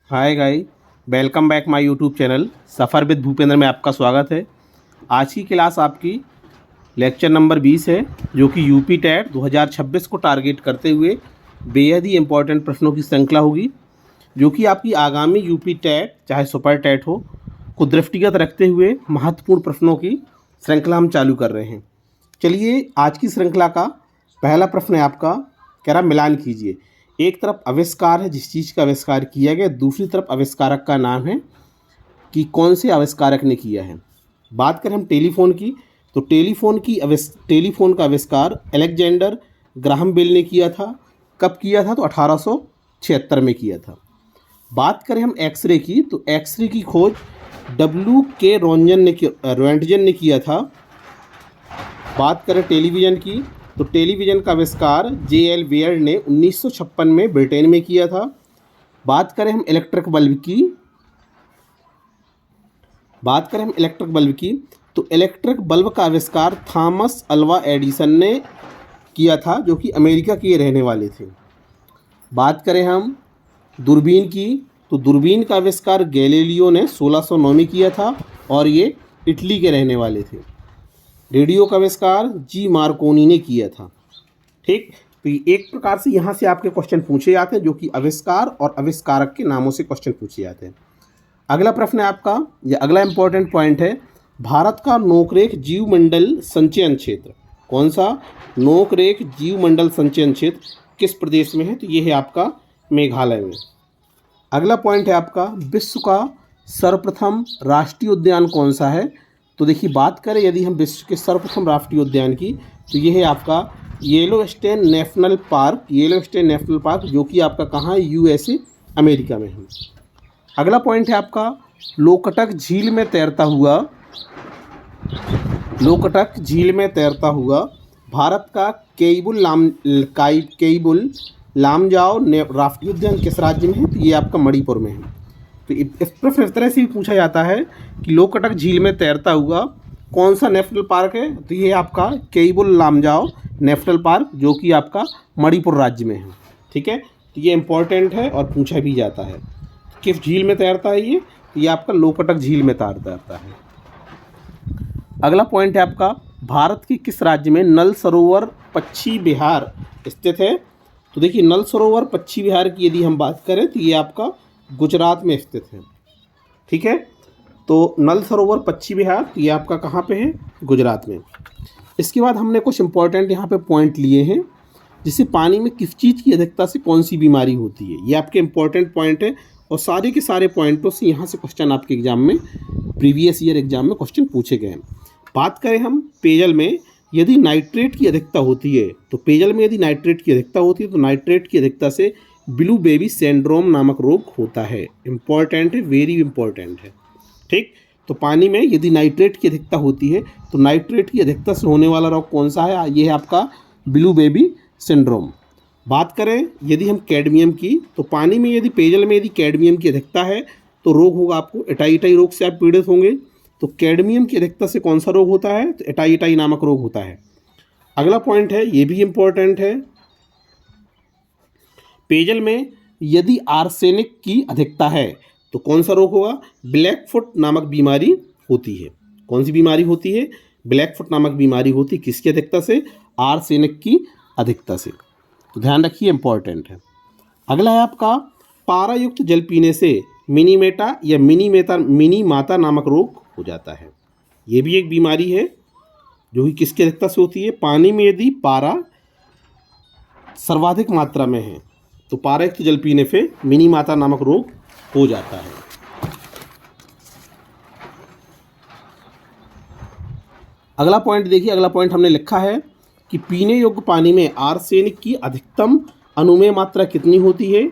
हाय गाई, welcome back my YouTube channel suffer with Bhupendra में आपका स्वागत है। आज की क्लास आपकी लेक्चर नंबर 20 है, जो कि यूपी टेट 2026 को टारगेट करते हुए बेहद ही इम्पोर्टेंट प्रश्नों की श्रृंखला होगी, जो कि आपकी आगामी यूपी टेट चाहे सुपर टेट हो को दृष्टिगत रखते हुए महत्वपूर्ण प्रश्नों की श्रृंखला हम चालू कर रहे हैं। चलिए, आज की श्रृंखला का पहला प्रश्न है आपका, कह रहा मिलान कीजिए। एक तरफ आविष्कार है जिस चीज़ का आविष्कार किया गया, दूसरी तरफ आविष्कारक का नाम है कि कौन से आविष्कारक ने किया है। बात करें हम टेलीफोन की, तो टेलीफोन का आविष्कार अलेक्जेंडर ग्राहम बेल ने किया था। कब किया था? तो 1876 में किया था। बात करें हम एक्सरे की, तो एक्सरे की खोज W.K. रोएंटजन ने किया था। बात करें टेलीविज़न की, तो टेलीविज़न का आविष्कार J.L. बेयर्ड ने 1956 में ब्रिटेन में किया था। बात करें हम इलेक्ट्रिक बल्ब की, तो इलेक्ट्रिक बल्ब का आविष्कार थॉमस अल्वा एडिसन ने किया था, जो कि अमेरिका के रहने वाले थे। बात करें हम दूरबीन की, तो दूरबीन का आविष्कार गैलीलियो ने 1609 में किया था और ये इटली के रहने वाले थे। रेडियो का आविष्कार जी मार्कोनी ने किया था। ठीक, तो ये एक प्रकार से यहाँ से आपके क्वेश्चन पूछे जाते हैं, जो कि आविष्कार और आविष्कारक के नामों से क्वेश्चन पूछे जाते हैं। अगला प्रश्न है आपका, या अगला इंपॉर्टेंट पॉइंट है, भारत का नोकरेख जीवमंडल संचयन क्षेत्र। कौन सा? नोकरेख जीवमंडल संचयन क्षेत्र किस प्रदेश में है? तो ये है आपका मेघालय में। अगला पॉइंट है आपका, विश्व का सर्वप्रथम राष्ट्रीय उद्यान कौन सा है? तो देखिए, बात करें यदि हम विश्व के सर्वप्रथम राष्ट्रीय उद्यान की, तो ये है आपका येलोस्टोन नेशनल पार्क, जो कि आपका कहाँ है? USA अमेरिका में है। अगला पॉइंट है आपका, लोकटक झील में तैरता हुआ भारत का केइबुल लामजाओ राष्ट्रीय उद्यान किस राज्य में है? तो ये आपका मणिपुर में है। तो इस प्रश्न इस तरह से भी पूछा जाता है कि लोकटक झील में तैरता हुआ कौन सा नेशनल पार्क है? तो ये आपका केइबुल लामजाओ नेशनल पार्क, जो कि आपका मणिपुर राज्य में है। ठीक है, तो ये इम्पोर्टेंट है और पूछा भी जाता है। किस झील में तैरता है ये? तो ये आपका लोकटक झील में तैरता है। अगला पॉइंट है आपका, भारत के किस राज्य में नल सरोवर पश्चिम बिहार स्थित है? तो देखिए, नल सरोवर पश्चिम बिहार की यदि हम बात करें तो ये आपका गुजरात में स्थित है। ठीक है, तो नल सरोवर पश्चिम बिहार, तो ये आपका कहाँ पे है? गुजरात में। इसके बाद हमने कुछ इंपॉर्टेंट यहाँ पे पॉइंट लिए हैं, जिससे पानी में किस चीज़ की अधिकता से कौन सी बीमारी होती है। ये आपके इंपॉर्टेंट पॉइंट है और सारे के सारे पॉइंटों से यहाँ से क्वेश्चन आपके एग्जाम में, प्रीवियस ईयर एग्जाम में क्वेश्चन पूछे गए हैं। बात करें हम पेयजल में, यदि नाइट्रेट की अधिकता होती है, तो नाइट्रेट की अधिकता से ब्लू बेबी सिंड्रोम नामक रोग होता है। इंपॉर्टेंट है, वेरी इंपॉर्टेंट है। ठीक, तो पानी में यदि नाइट्रेट की अधिकता होती है, तो नाइट्रेट की अधिकता से होने वाला रोग कौन सा है? ये है आपका ब्लू बेबी सिंड्रोम। बात करें यदि हम कैडमियम की, तो पानी में यदि पेयजल में यदि कैडमियम की अधिकता है, तो रोग होगा आपको एटाइटाई रोग से आप पीड़ित होंगे। तो कैडमियम की अधिकता से कौन सा रोग होता है? तो एटाइटाई नामक रोग होता है। अगला पॉइंट है, ये भी इंपॉर्टेंट है, पेयजल में यदि आर्सेनिक की अधिकता है तो कौन सा रोग होगा? ब्लैक फुट नामक बीमारी होती है। कौन सी बीमारी होती है? ब्लैक फुट नामक बीमारी होती है। किसकी अधिकता से? आर्सेनिक की अधिकता से। तो ध्यान रखिए, इंपॉर्टेंट है। अगला है आपका, पारा युक्त जल पीने से मिनीमेटा या मिनी माता नामक रोग हो जाता है। ये भी एक बीमारी है, जो कि किसकी अधिकता से होती है? पानी में यदि पारा सर्वाधिक मात्रा में है, तो पारायुक्त जल पीने से मिनी माता नामक रोग हो जाता है। अगला पॉइंट देखिए, अगला पॉइंट हमने लिखा है कि पीने योग्य पानी में आर्सेनिक की अधिकतम अनुमेय मात्रा कितनी होती है?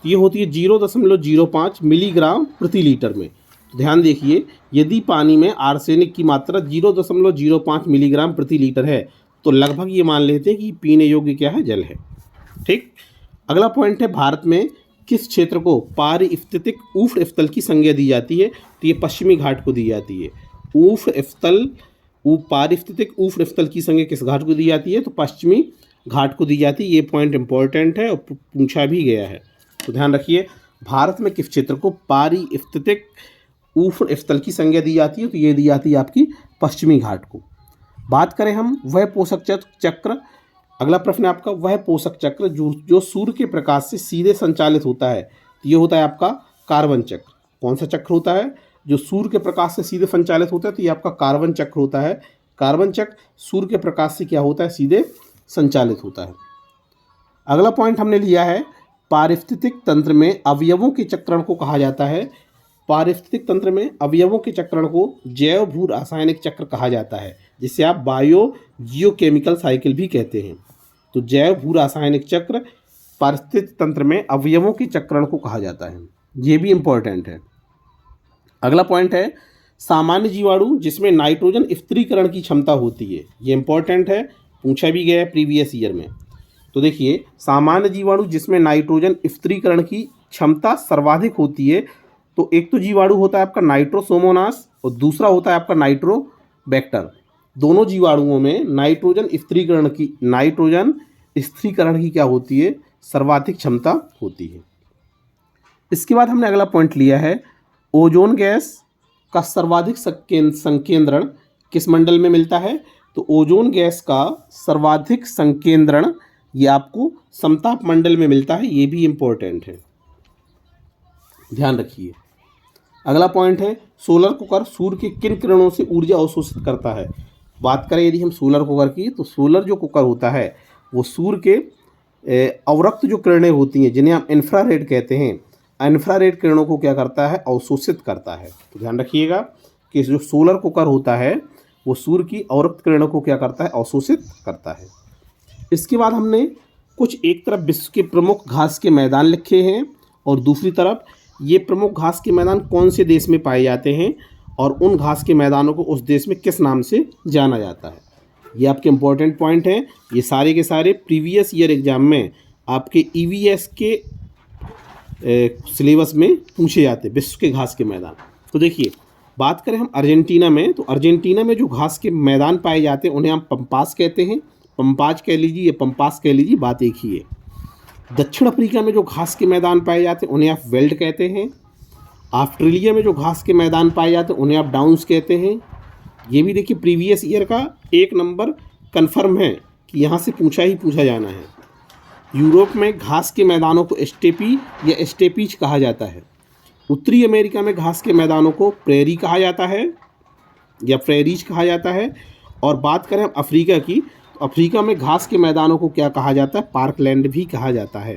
ये होती है 0.05 मिलीग्राम प्रति लीटर में। तो ध्यान देखिए, यदि पानी में आर्सेनिक की मात्रा 0.05 मिलीग्राम प्रति लीटर है, तो लगभग ये मान लेते हैं कि पीने योग्य क्या है? जल है। ठीक, अगला पॉइंट है, भारत में किस क्षेत्र को पारिस्थितिक उष्ण स्थल की संज्ञा दी जाती है? तो ये पश्चिमी घाट को दी जाती है। पारिस्थितिक उष्ण स्थल की संज्ञा किस घाट को दी जाती है? तो पश्चिमी घाट को दी जाती है। ये पॉइंट इंपॉर्टेंट है और पूछा भी गया है, तो ध्यान रखिए। भारत में किस क्षेत्र को पारिस्थितिक उष्ण स्थल की संज्ञा दी जाती है? तो ये दी जाती है आपकी पश्चिमी घाट को। बात करें हम वह पोषक चक्र, अगला प्रश्न है आपका, वह पोषक चक्र जो सूर्य के प्रकाश से सीधे संचालित होता है, तो ये होता है आपका कार्बन चक्र। कौन सा चक्र होता है जो सूर्य के प्रकाश से सीधे संचालित होता है? तो ये आपका कार्बन चक्र होता है। कार्बन चक्र सूर्य के प्रकाश से क्या होता है? सीधे संचालित होता है। अगला पॉइंट हमने लिया है, पारिस्थितिक तंत्र में अवयवों के चक्रण को कहा जाता है। पारिस्थितिक तंत्र में अवयवों के चक्रण को जैव भू रासायनिक चक्र कहा जाता है, जिसे आप बायो जियोकेमिकल साइकिल भी कहते हैं। तो जैव भू रासायनिक चक्र पारिस्थितिक तंत्र में अवयवों के चक्रण को कहा जाता है, ये भी इंपॉर्टेंट है। अगला पॉइंट है, सामान्य जीवाणु जिसमें नाइट्रोजन स्थिरीकरण की क्षमता होती है, ये इंपॉर्टेंट है, पूछा भी गया है प्रीवियस ईयर में। तो देखिए, सामान्य जीवाणु जिसमें नाइट्रोजन स्थिरीकरण की क्षमता सर्वाधिक होती है, तो एक तो जीवाणु होता है आपका नाइट्रोसोमोनास और दूसरा होता है आपका नाइट्रोबैक्टर। दोनों जीवाणुओं में नाइट्रोजन स्थिरीकरण की क्या होती है? सर्वाधिक क्षमता होती है। इसके बाद हमने अगला पॉइंट लिया है, ओजोन गैस का सर्वाधिक संकेंद्रण किस मंडल में मिलता है? तो ओजोन गैस का सर्वाधिक संकेंद्रण ये आपको समताप मंडल में मिलता है, ये भी इंपॉर्टेंट है, ध्यान रखिए। अगला पॉइंट है, सोलर कुकर सूर्य के किन किरणों से ऊर्जा अवशोषित करता है? बात करें यदि हम सोलर कुकर की, तो सोलर जो कुकर होता है वो सूर्य के अवरक्त जो किरणें होती हैं, जिन्हें हम इंफ्रारेड कहते हैं, इंफ्रारेड किरणों को क्या करता है? अवशोषित करता है। तो ध्यान रखिएगा कि जो सोलर कुकर होता है वो सूर्य की अवरक्त किरणों को क्या करता है? अवशोषित करता है। इसके बाद हमने कुछ एक तरफ विश्व के प्रमुख घास के मैदान लिखे हैं और दूसरी तरफ ये प्रमुख घास के मैदान कौन से देश में पाए जाते हैं और उन घास के मैदानों को उस देश में किस नाम से जाना जाता है। ये आपके इंपॉर्टेंट पॉइंट हैं। ये सारे के सारे प्रीवियस ईयर एग्जाम में आपके EVS के सिलेबस में पूछे जाते हैं, विश्व के घास के मैदान। तो देखिए, बात करें हम अर्जेंटीना में, तो अर्जेंटीना में जो घास के मैदान पाए जाते हैं उन्हें हम पंपास कहते हैं, पंपाज कह लीजिए या पंपास कह लीजिए, बात एक ही है। दक्षिण अफ्रीका में जो घास के मैदान पाए जाते हैं उन्हें आप वेल्ड कहते हैं। ऑस्ट्रेलिया में जो घास के मैदान पाए जाते हैं उन्हें आप डाउन्स कहते हैं। ये भी देखिए प्रीवियस ईयर का 1 नंबर कन्फर्म है कि यहाँ से पूछा जाना है। यूरोप में घास के मैदानों को स्टेपी या स्टेपीज कहा जाता है। उत्तरी अमेरिका में घास के मैदानों को प्रेरी कहा जाता है या प्रेरीज कहा जाता है। और बात करें हम अफ्रीका की, तो अफ्रीका में घास के मैदानों को क्या कहा जाता है? पार्कलैंड भी कहा जाता है।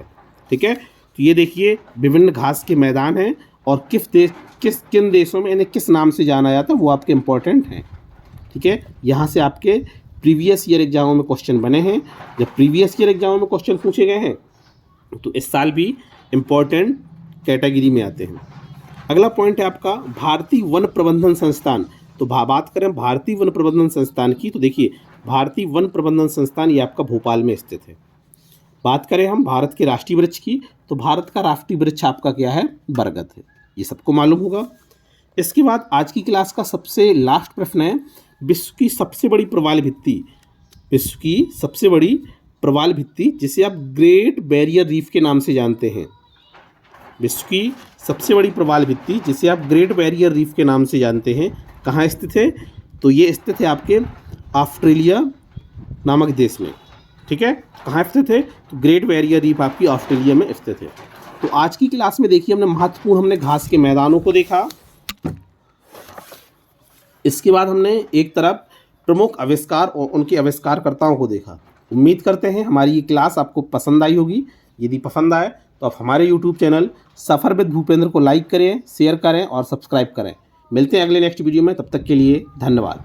ठीक है, तो ये देखिए विभिन्न घास के मैदान हैं और किन देशों में इन्हें किस नाम से जाना जाता है, वो आपके इम्पोर्टेंट हैं। ठीक है, यहाँ से आपके प्रीवियस ईयर एग्जामों में क्वेश्चन बने हैं। जब प्रीवियस ईयर एग्जामों में क्वेश्चन पूछे गए हैं तो इस साल भी इम्पोर्टेंट कैटेगरी में आते हैं। अगला पॉइंट है आपका भारतीय वन प्रबंधन संस्थान। तो बात करें भारतीय वन प्रबंधन संस्थान की, तो देखिए भारतीय वन प्रबंधन संस्थान ये आपका भोपाल में स्थित है। बात करें हम भारत के राष्ट्रीय वृक्ष की, तो भारत का राष्ट्रीय वृक्ष आपका क्या है? बरगद है, ये सबको मालूम होगा। इसके बाद आज की क्लास का सबसे लास्ट प्रश्न है, विश्व की सबसे बड़ी प्रवाल भित्ति, विश्व की सबसे बड़ी प्रवाल भित्ति जिसे आप ग्रेट बैरियर रीफ के नाम से जानते हैं। विश्व की सबसे बड़ी प्रवाल भित्ति जिसे आप ग्रेट बैरियर रीफ के नाम से जानते हैं, कहाँ स्थित है? तो ये स्थित है आपके ऑस्ट्रेलिया नामक देश में। ठीक है, कहाँ स्थित है? तो ग्रेट बैरियर रीफ आपकी ऑस्ट्रेलिया में स्थित है। तो आज की क्लास में देखिए हमने घास के मैदानों को देखा। इसके बाद हमने एक तरफ प्रमुख आविष्कार और उनके आविष्कारकर्ताओं को देखा। उम्मीद करते हैं हमारी ये क्लास आपको पसंद आई होगी। यदि पसंद आए तो आप हमारे YouTube channel suffer with Bhupendra को लाइक करें, शेयर करें और सब्सक्राइब करें। मिलते हैं अगले नेक्स्ट वीडियो में, तब तक के लिए धन्यवाद।